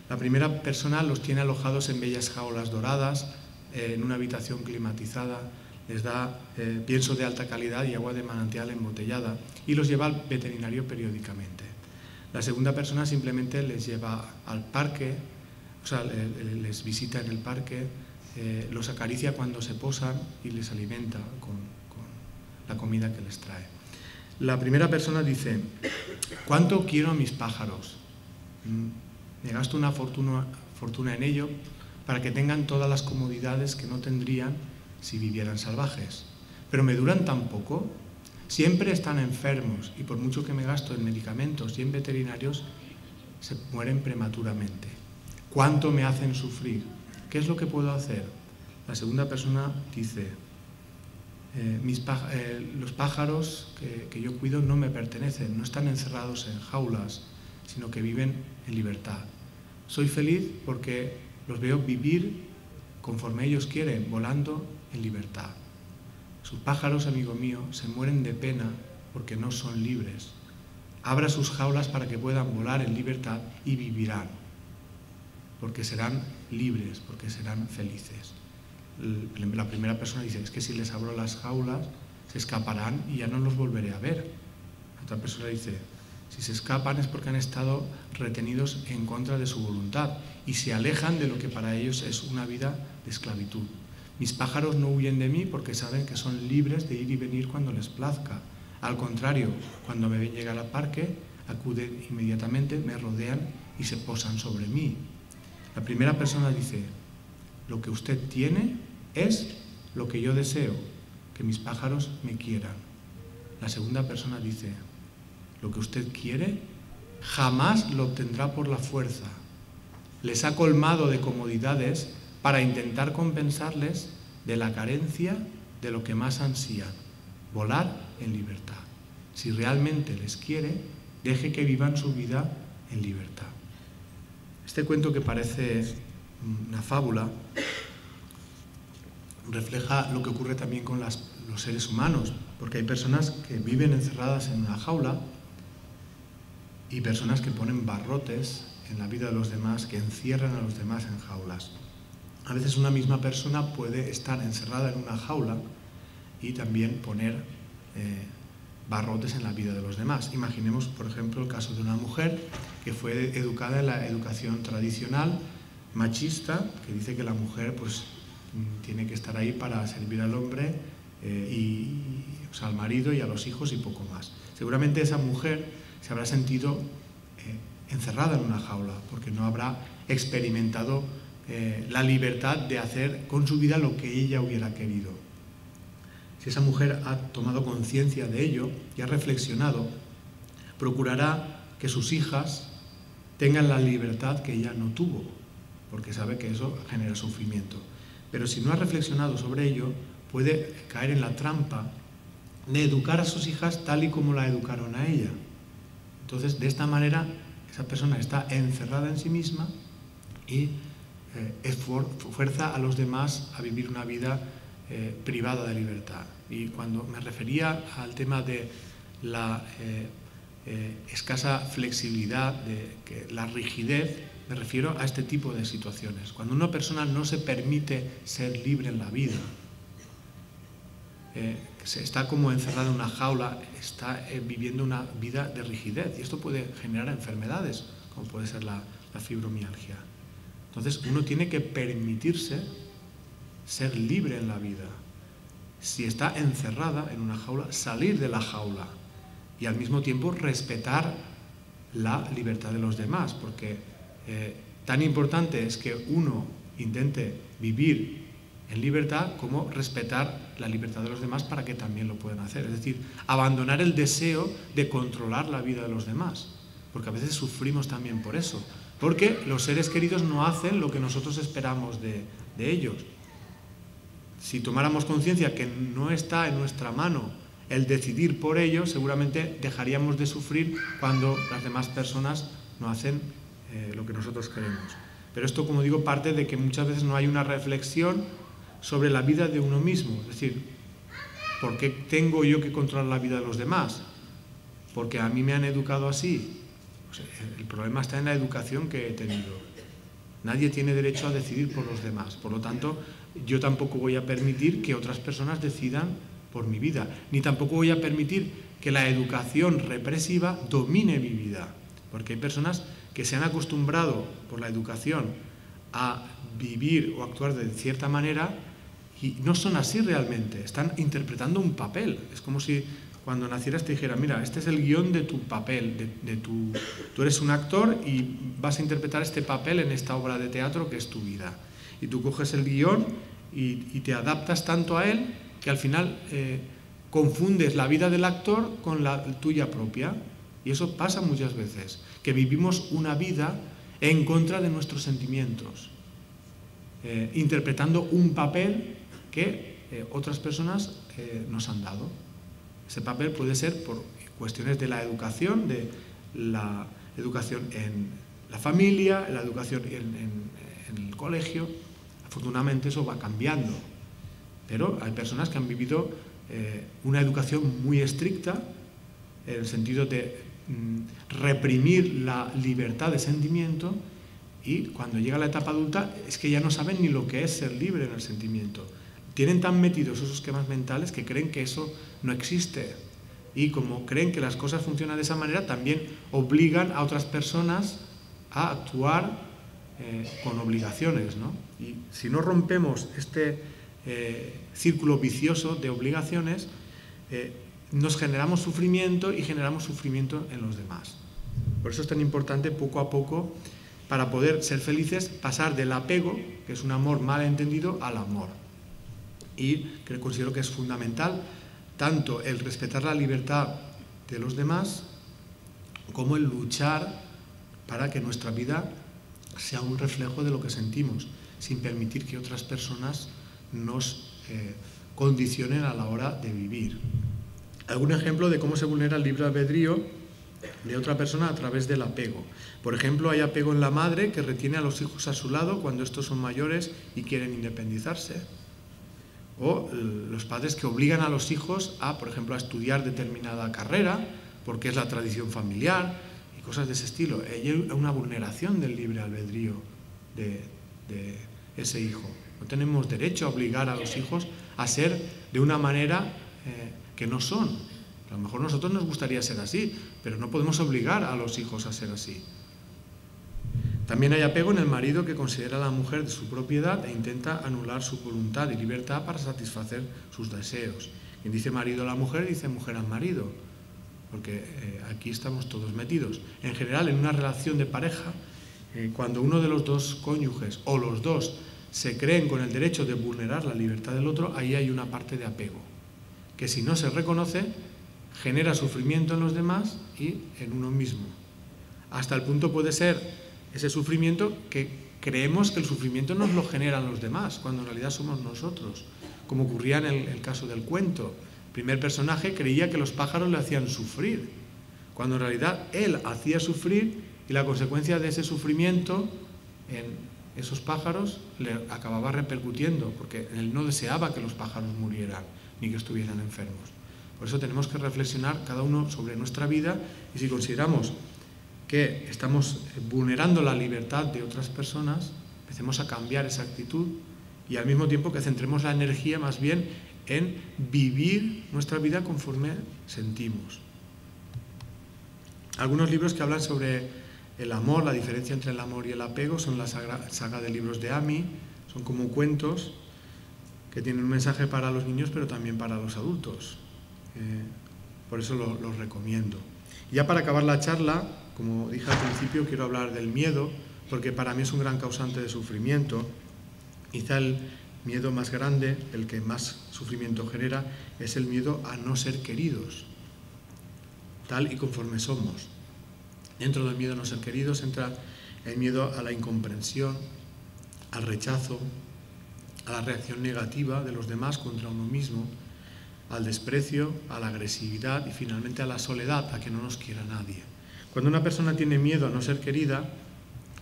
La primera persona los tiene alojados en bellas jaulas doradas, en una habitación climatizada, les da pienso de alta calidad y agua de manantial embotellada y los lleva al veterinario periódicamente. La segunda persona simplemente les lleva al parque, o sea, les visita en el parque, los acaricia cuando se posan y les alimenta con la comida que les trae. La primera persona dice: ¿cuánto quiero a mis pájaros? Me gasto una fortuna en ello para que tengan todas las comodidades que no tendrían si vivieran salvajes. Pero me duran tan poco. Siempre están enfermos y por mucho que me gasto en medicamentos y en veterinarios, se mueren prematuramente. ¿Cuánto me hacen sufrir? ¿Qué es lo que puedo hacer? La segunda persona dice: los pájaros que yo cuido no me pertenecen, no están encerrados en jaulas, sino que viven en libertad. Soy feliz porque los veo vivir conforme ellos quieren, volando en libertad. Sus pájaros, amigo mío, se mueren de pena porque no son libres. Abra sus jaulas para que puedan volar en libertad y vivirán, porque serán libres, porque serán felices. La primera persona dice: es que si les abro las jaulas se escaparán y ya no los volveré a ver. La otra persona dice: si se escapan es porque han estado retenidos en contra de su voluntad y se alejan de lo que para ellos es una vida de esclavitud. Mis pájaros no huyen de mí porque saben que son libres de ir y venir cuando les plazca. Al contrario, cuando me ven llegar al parque, acuden inmediatamente, me rodean y se posan sobre mí. La primera persona dice: lo que usted tiene es lo que yo deseo, que mis pájaros me quieran. La segunda persona dice: lo que usted quiere jamás lo obtendrá por la fuerza. Les ha colmado de comodidades para intentar compensarles de la carencia de lo que más ansían: volar en libertad. Si realmente les quiere, deje que vivan su vida en libertad. Este cuento, que parece una fábula, refleja lo que ocurre también con los seres humanos, porque hay personas que viven encerradas en una jaula y personas que ponen barrotes en la vida de los demás, que encierran a los demás en jaulas. A veces una misma persona puede estar encerrada en una jaula y también poner barrotes en la vida de los demás. Imaginemos, por ejemplo, el caso de una mujer que fue educada en la educación tradicional machista, que dice que la mujer pues tiene que estar ahí para servir al hombre, o sea, al marido y a los hijos y poco más. Seguramente esa mujer se habrá sentido encerrada en una jaula porque no habrá experimentado la libertad de hacer con su vida lo que ella hubiera querido. Si esa mujer ha tomado conciencia de ello y ha reflexionado, procurará que sus hijas tengan la libertad que ella no tuvo, porque sabe que eso genera sufrimiento. Pero si no ha reflexionado sobre ello, puede caer en la trampa de educar a sus hijas tal y como la educaron a ella. Entonces, de esta manera, esa persona está encerrada en sí misma y fuerza a los demás a vivir una vida privada de libertad. Y cuando me refería al tema de la escasa flexibilidad, de la rigidez, me refiero a este tipo de situaciones. Cuando una persona no se permite ser libre en la vida, se está como encerrada en una jaula, está viviendo una vida de rigidez, y esto puede generar enfermedades, como puede ser la fibromialgia. Entonces, uno tiene que permitirse ser libre en la vida. Si está encerrada en una jaula, salir de la jaula y al mismo tiempo respetar la libertad de los demás, porque tan importante es que uno intente vivir en libertad como respetar la libertad de los demás para que también lo puedan hacer. Es decir, abandonar el deseo de controlar la vida de los demás, porque a veces sufrimos también por eso, porque los seres queridos no hacen lo que nosotros esperamos de ellos. Si tomáramos conciencia que no está en nuestra mano el decidir por ellos, seguramente dejaríamos de sufrir cuando las demás personas no hacen lo que nosotros queremos. Pero esto, como digo, parte de que muchas veces no hay una reflexión sobre la vida de uno mismo. Es decir, ¿por qué tengo yo que controlar la vida de los demás? Porque a mí me han educado así. Pues el problema está en la educación que he tenido. Nadie tiene derecho a decidir por los demás. Por lo tanto, yo tampoco voy a permitir que otras personas decidan por mi vida. Ni tampoco voy a permitir que la educación represiva domine mi vida. Porque hay personas que se han acostumbrado por la educación a vivir o actuar de cierta manera y no son así realmente, están interpretando un papel. Es como si cuando nacieras te dijera, mira, este es el guión de tu papel, tú eres un actor y vas a interpretar este papel en esta obra de teatro que es tu vida. Y tú coges el guión y te adaptas tanto a él que al final confundes la vida del actor con la tuya propia. Y eso pasa muchas veces, que vivimos una vida en contra de nuestros sentimientos, interpretando un papel que otras personas nos han dado. Ese papel puede ser por cuestiones de la educación en la familia, la educación en el colegio. Afortunadamente eso va cambiando, pero hay personas que han vivido una educación muy estricta en el sentido de reprimir la libertad de sentimiento, y cuando llega la etapa adulta es que ya no saben ni lo que es ser libre en el sentimiento. Tienen tan metidos esos esquemas mentales que creen que eso no existe, y como creen que las cosas funcionan de esa manera, también obligan a otras personas a actuar con obligaciones, ¿no? Y si no rompemos este círculo vicioso de obligaciones, nos generamos sufrimiento y generamos sufrimiento en los demás. Por eso es tan importante poco a poco, para poder ser felices, pasar del apego, que es un amor mal entendido, al amor. Y que considero que es fundamental tanto el respetar la libertad de los demás como el luchar para que nuestra vida sea un reflejo de lo que sentimos, sin permitir que otras personas nos condicionen a la hora de vivir. Algún ejemplo de cómo se vulnera el libre albedrío de otra persona a través del apego. Por ejemplo, hay apego en la madre que retiene a los hijos a su lado cuando estos son mayores y quieren independizarse. O los padres que obligan a los hijos a, por ejemplo, a estudiar determinada carrera porque es la tradición familiar y cosas de ese estilo. Hay una vulneración del libre albedrío de ese hijo. No tenemos derecho a obligar a los hijos a ser de una manera que no son. A lo mejor a nosotros nos gustaría ser así, pero no podemos obligar a los hijos a ser así. También hay apego en el marido que considera a la mujer de su propiedad e intenta anular su voluntad y libertad para satisfacer sus deseos. Quien dice marido a la mujer, dice mujer al marido, porque aquí estamos todos metidos. En general, en una relación de pareja, cuando uno de los dos cónyuges o los dos se creen con el derecho de vulnerar la libertad del otro, ahí hay una parte de apego, que si no se reconoce, genera sufrimiento en los demás y en uno mismo. Hasta el punto puede ser ese sufrimiento que creemos que el sufrimiento nos lo generan los demás, cuando en realidad somos nosotros, como ocurría en el caso del cuento. El primer personaje creía que los pájaros le hacían sufrir, cuando en realidad él hacía sufrir, y la consecuencia de ese sufrimiento en esos pájaros le acababa repercutiendo, porque él no deseaba que los pájaros murieran ni que estuvieran enfermos. Por eso tenemos que reflexionar cada uno sobre nuestra vida, y si consideramos que estamos vulnerando la libertad de otras personas, empecemos a cambiar esa actitud, y al mismo tiempo que centremos la energía más bien en vivir nuestra vida conforme sentimos. Algunos libros que hablan sobre el amor, la diferencia entre el amor y el apego, son la saga de libros de Ami. Son como cuentos que tienen un mensaje para los niños, pero también para los adultos. Por eso los recomiendo. Y ya para acabar la charla, como dije al principio, quiero hablar del miedo, porque para mí es un gran causante de sufrimiento. Quizá el miedo más grande, el que más sufrimiento genera, es el miedo a no ser queridos, tal y conforme somos. Dentro del miedo a no ser queridos entra el miedo a la incomprensión, al rechazo, a la reacción negativa de los demás contra uno mismo, al desprecio, a la agresividad y finalmente a la soledad, a que no nos quiera nadie. Cuando una persona tiene miedo a no ser querida,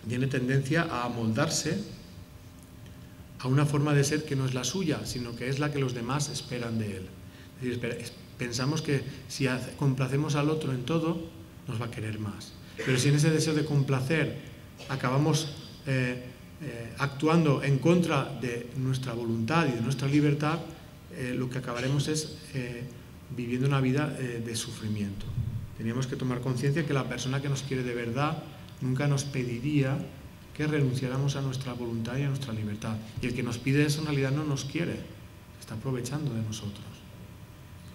tiene tendencia a amoldarse a una forma de ser que no es la suya, sino que es la que los demás esperan de él. Es decir, pensamos que si complacemos al otro en todo, nos va a querer más. Pero si en ese deseo de complacer acabamos actuando en contra de nuestra voluntad y de nuestra libertad, lo que acabaremos es viviendo una vida de sufrimiento. Teníamos que tomar conciencia que la persona que nos quiere de verdad nunca nos pediría que renunciáramos a nuestra voluntad y a nuestra libertad. Y el que nos pide eso en realidad no nos quiere, se está aprovechando de nosotros.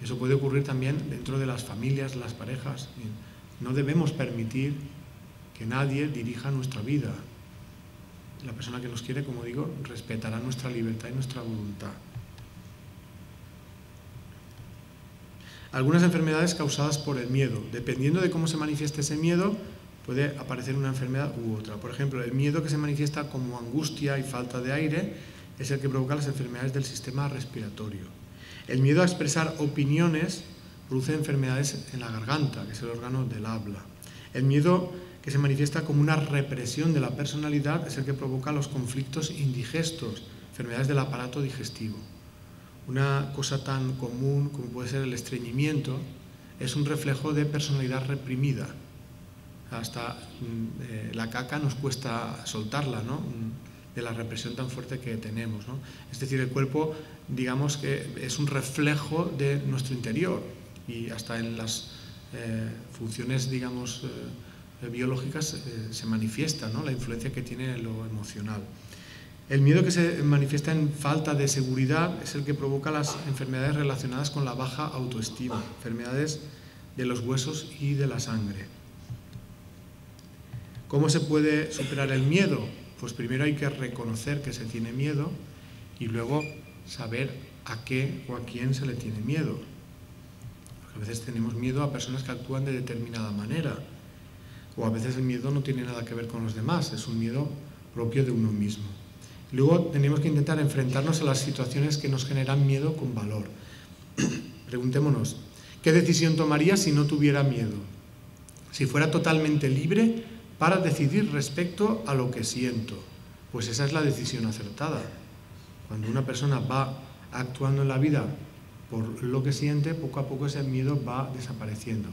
Eso puede ocurrir también dentro de las familias, de las parejas. No debemos permitir que nadie dirija nuestra vida. La persona que nos quiere, como digo, respetará nuestra libertad y nuestra voluntad. Algunas enfermedades causadas por el miedo. Dependiendo de cómo se manifieste ese miedo, puede aparecer una enfermedad u otra. Por ejemplo, el miedo que se manifiesta como angustia y falta de aire es el que provoca las enfermedades del sistema respiratorio. El miedo a expresar opiniones produce enfermedades en la garganta, que es el órgano del habla. El miedo que se manifiesta como una represión de la personalidad es el que provoca los conflictos indigestos, enfermedades del aparato digestivo. Una cosa tan común como puede ser el estreñimiento es un reflejo de personalidad reprimida. Hasta la caca nos cuesta soltarla, ¿no? De la represión tan fuerte que tenemos, ¿no? Es decir, el cuerpo, digamos que es un reflejo de nuestro interior y hasta en las funciones, digamos, biológicas se manifiesta, ¿no? La influencia que tiene en lo emocional. El miedo que se manifiesta en falta de seguridad es el que provoca las enfermedades relacionadas con la baja autoestima, enfermedades de los huesos y de la sangre. ¿Cómo se puede superar el miedo? Pues primero hay que reconocer que se tiene miedo y luego saber a qué o a quién se le tiene miedo. Porque a veces tenemos miedo a personas que actúan de determinada manera, o a veces el miedo no tiene nada que ver con los demás, es un miedo propio de uno mismo. Luego tenemos que intentar enfrentarnos a las situaciones que nos generan miedo con valor. Preguntémonos, ¿qué decisión tomaría si no tuviera miedo? Si fuera totalmente libre para decidir respecto a lo que siento. Pues esa es la decisión acertada. Cuando una persona va actuando en la vida por lo que siente, poco a poco ese miedo va desapareciendo.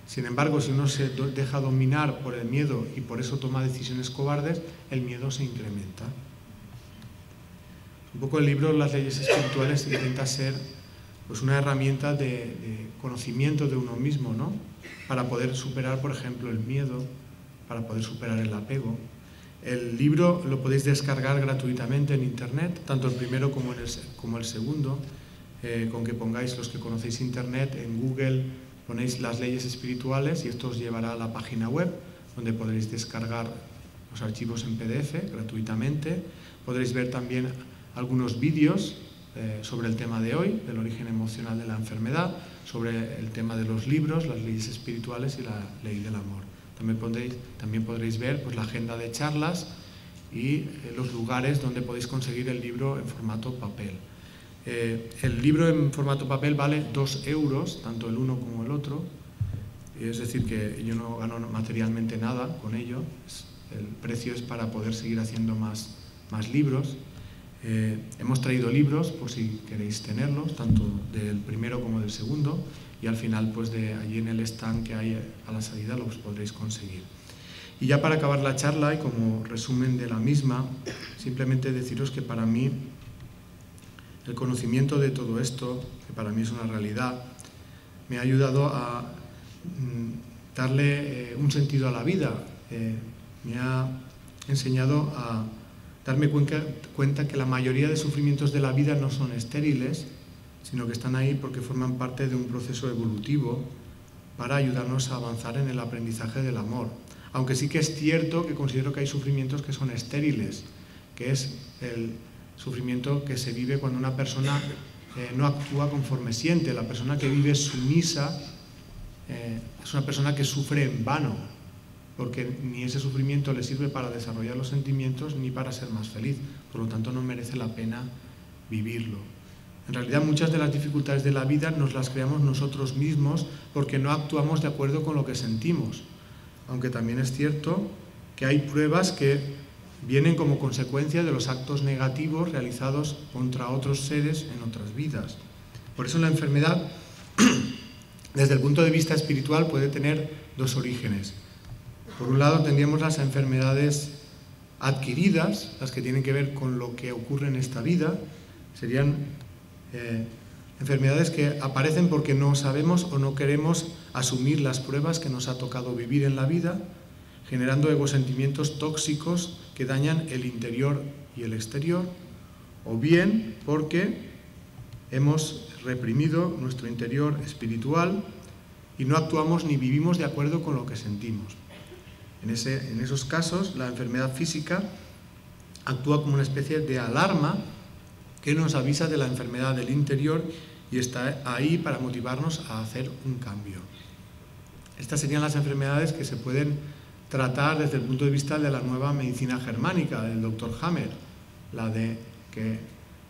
Sin embargo, si uno se deja dominar por el miedo y por eso toma decisiones cobardes, el miedo se incrementa. Un poco el libro Las leyes espirituales intenta ser pues, una herramienta de conocimiento de uno mismo, ¿no? Para poder superar, por ejemplo, el miedo, para poder superar el apego. El libro lo podéis descargar gratuitamente en internet, tanto el primero como el segundo, con que pongáis, los que conocéis internet, en Google ponéis las leyes espirituales y esto os llevará a la página web donde podréis descargar los archivos en PDF gratuitamente. Podréis ver también algunos vídeos sobre el tema de hoy, del origen emocional de la enfermedad, sobre el tema de los libros, las leyes espirituales y la ley del amor. También podréis ver pues, la agenda de charlas y los lugares donde podéis conseguir el libro en formato papel. El libro en formato papel vale 2 euros, tanto el uno como el otro, es decir que yo no gano materialmente nada con ello, el precio es para poder seguir haciendo más libros. Hemos traído libros por si queréis tenerlos, tanto del primero como del segundo, y al final pues de allí en el stand que hay a la salida los podréis conseguir. Y ya para acabar la charla y como resumen de la misma, simplemente deciros que para mí el conocimiento de todo esto, que para mí es una realidad, me ha ayudado a darle un sentido a la vida, me ha enseñado a darme cuenta que la mayoría de sufrimientos de la vida no son estériles, sino que están ahí porque forman parte de un proceso evolutivo para ayudarnos a avanzar en el aprendizaje del amor. Aunque sí que es cierto que considero que hay sufrimientos que son estériles, que es el sufrimiento que se vive cuando una persona no actúa conforme siente. La persona que vive sumisa es una persona que sufre en vano, porque ni ese sufrimiento le sirve para desarrollar los sentimientos ni para ser más feliz. Por lo tanto, no merece la pena vivirlo. En realidad, muchas de las dificultades de la vida nos las creamos nosotros mismos porque no actuamos de acuerdo con lo que sentimos. Aunque también es cierto que hay pruebas que vienen como consecuencia de los actos negativos realizados contra otros seres en otras vidas. Por eso la enfermedad, desde el punto de vista espiritual, puede tener 2 orígenes. Por un lado tendríamos las enfermedades adquiridas, las que tienen que ver con lo que ocurre en esta vida. Serían enfermedades que aparecen porque no sabemos o no queremos asumir las pruebas que nos ha tocado vivir en la vida. generando egosentimientos tóxicos que dañan el interior y el exterior, o bien porque hemos reprimido nuestro interior espiritual y no actuamos ni vivimos de acuerdo con lo que sentimos. En esos casos, la enfermedad física actúa como una especie de alarma que nos avisa de la enfermedad del interior y está ahí para motivarnos a hacer un cambio. Estas serían las enfermedades que se pueden tratar desde el punto de vista de la nueva medicina germánica, del Dr. Hammer, la de que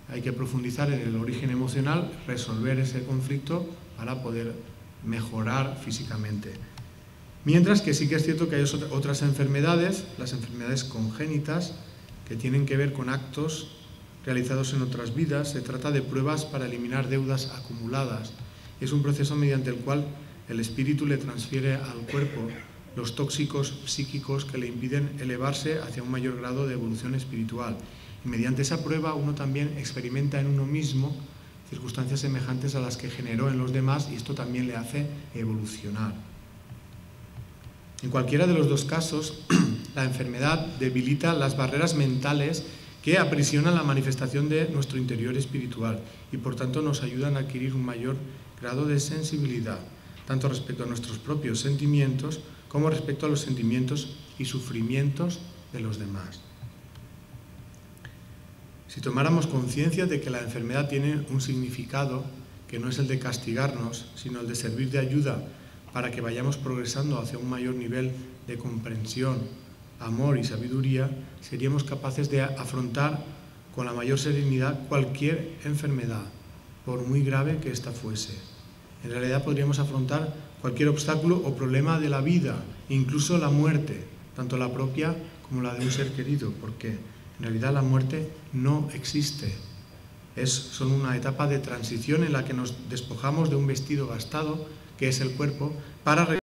hay que profundizar en el origen emocional, resolver ese conflicto para poder mejorar físicamente. Mientras que sí que es cierto que hay otras enfermedades, las enfermedades congénitas, que tienen que ver con actos realizados en otras vidas. Se trata de pruebas para eliminar deudas acumuladas. Es un proceso mediante el cual el espíritu le transfiere al cuerpo los tóxicos psíquicos que le impiden elevarse hacia un mayor grado de evolución espiritual. Y mediante esa prueba uno también experimenta en uno mismo circunstancias semejantes a las que generó en los demás, y esto también le hace evolucionar. En cualquiera de los dos casos, la enfermedad debilita las barreras mentales que aprisionan la manifestación de nuestro interior espiritual y por tanto nos ayudan a adquirir un mayor grado de sensibilidad, tanto respecto a nuestros propios sentimientos como respecto a los sentimientos y sufrimientos de los demás. Si tomáramos conciencia de que la enfermedad tiene un significado que no es el de castigarnos, sino el de servir de ayuda para que vayamos progresando hacia un mayor nivel de comprensión, amor y sabiduría, seríamos capaces de afrontar con la mayor serenidad cualquier enfermedad, por muy grave que ésta fuese. En realidad podríamos afrontar cualquier obstáculo o problema de la vida, incluso la muerte, tanto la propia como la de un ser querido, porque en realidad la muerte no existe. Es solo una etapa de transición en la que nos despojamos de un vestido gastado, que es el cuerpo, para